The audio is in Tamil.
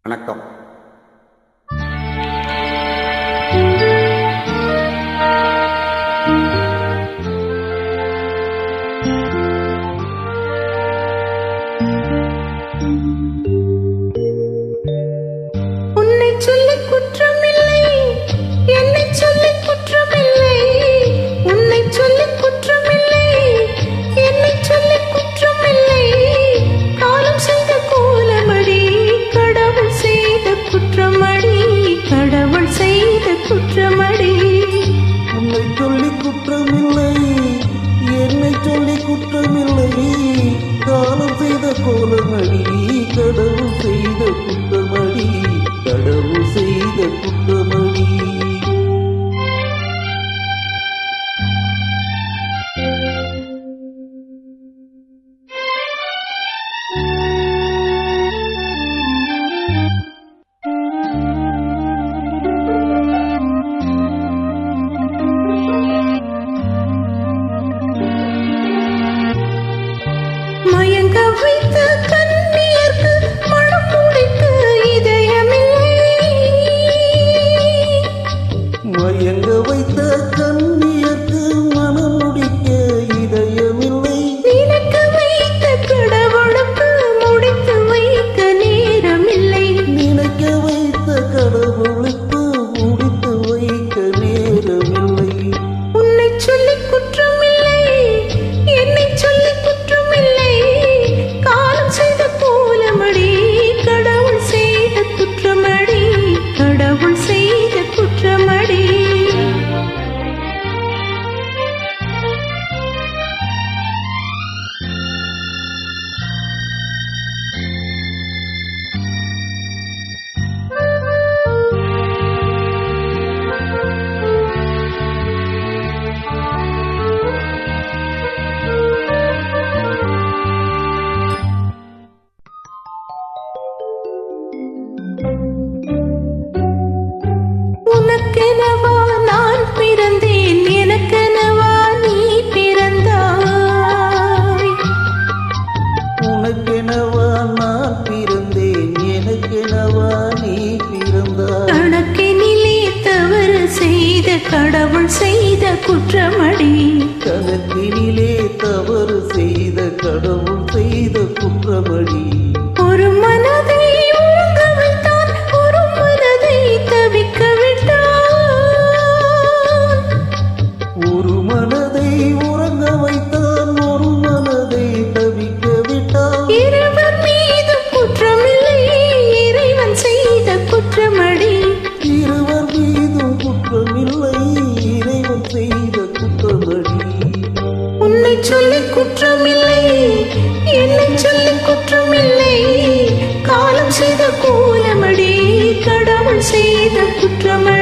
வணக்கம். உன்னை சொல்லி குற்றமில்லை, என்னை சொல்லி குற்றமில்லை. உன்னை சொல்லி குற்றமில்லை, என்னை சொல்லி குற்றமில்லை. காலம் செய்த கோலமடி, கடவுள் செய்த குற்றமடி, கடவுள் செய்த குற்றமடி. உன்னை சொல்லி குற்றமில்லை, என்னை சொல்லி குற்றமில்லை. காலம் செய்த கோலமடி, கடவுள் செய்த குற்றமடி, கடவுள் செய்த குற்றமடி. மயங்க வைத்த கண்ணியர்க்கு மனம் முடிக்க இதயமில்லை. மயங்க வைத்த கண்ணியர்க்கு மனம் முடிக்க இதயமில்லை. நினைக்க வைத்த கடவுளுக்கு முடித்து வைக்க நேரமில்லை. நினைக்க வைத்த கடவுளுக்கு முடித்து வைக்க நேரமில்லை. உன்னை சொல்லி குற்றமில்லை, என்னை சொல்லி குற்றமில்லை. காலம் செய்த கோலமடி, கடவுள் செய்த குற்றமடி, கடவுள் செய்த குற்றமடி. உனக்கெனவா நான் பிறந்தேன், எனக்கெனவா நீ பிறந்தாய். உனக்கெனவா நான் பிறந்தேன், எனக்கெனவா நீ பிறந்தாய். கணக்கினிலே தவறு செய்த கடவுள் செய்த குற்றமடி. கணக்கினிலே தவறு செய்த கடவுள் செய்த குற்றமடி. ஒரு மனதை உறங்க வைத்தான், ஒரு மனதை தவிக்க விட்டான். ஒரு மனதை உறங்க வைத்தான், ஒரு மனதை தவிக்க விட்டான். இறைவன் மீது குற்றமில்லை, இறைவன் செய்த குற்றமடி. இருவர் மீதும் குற்றமில்லை, இறைவன் செய்த குற்றமடி. உன்னை சொல்லி குற்றமில்லை, என்னை சொல்லி குற்றமில்லை. காலம் செய்த கோலமடி, கடவுள் செய்த குற்றமடி.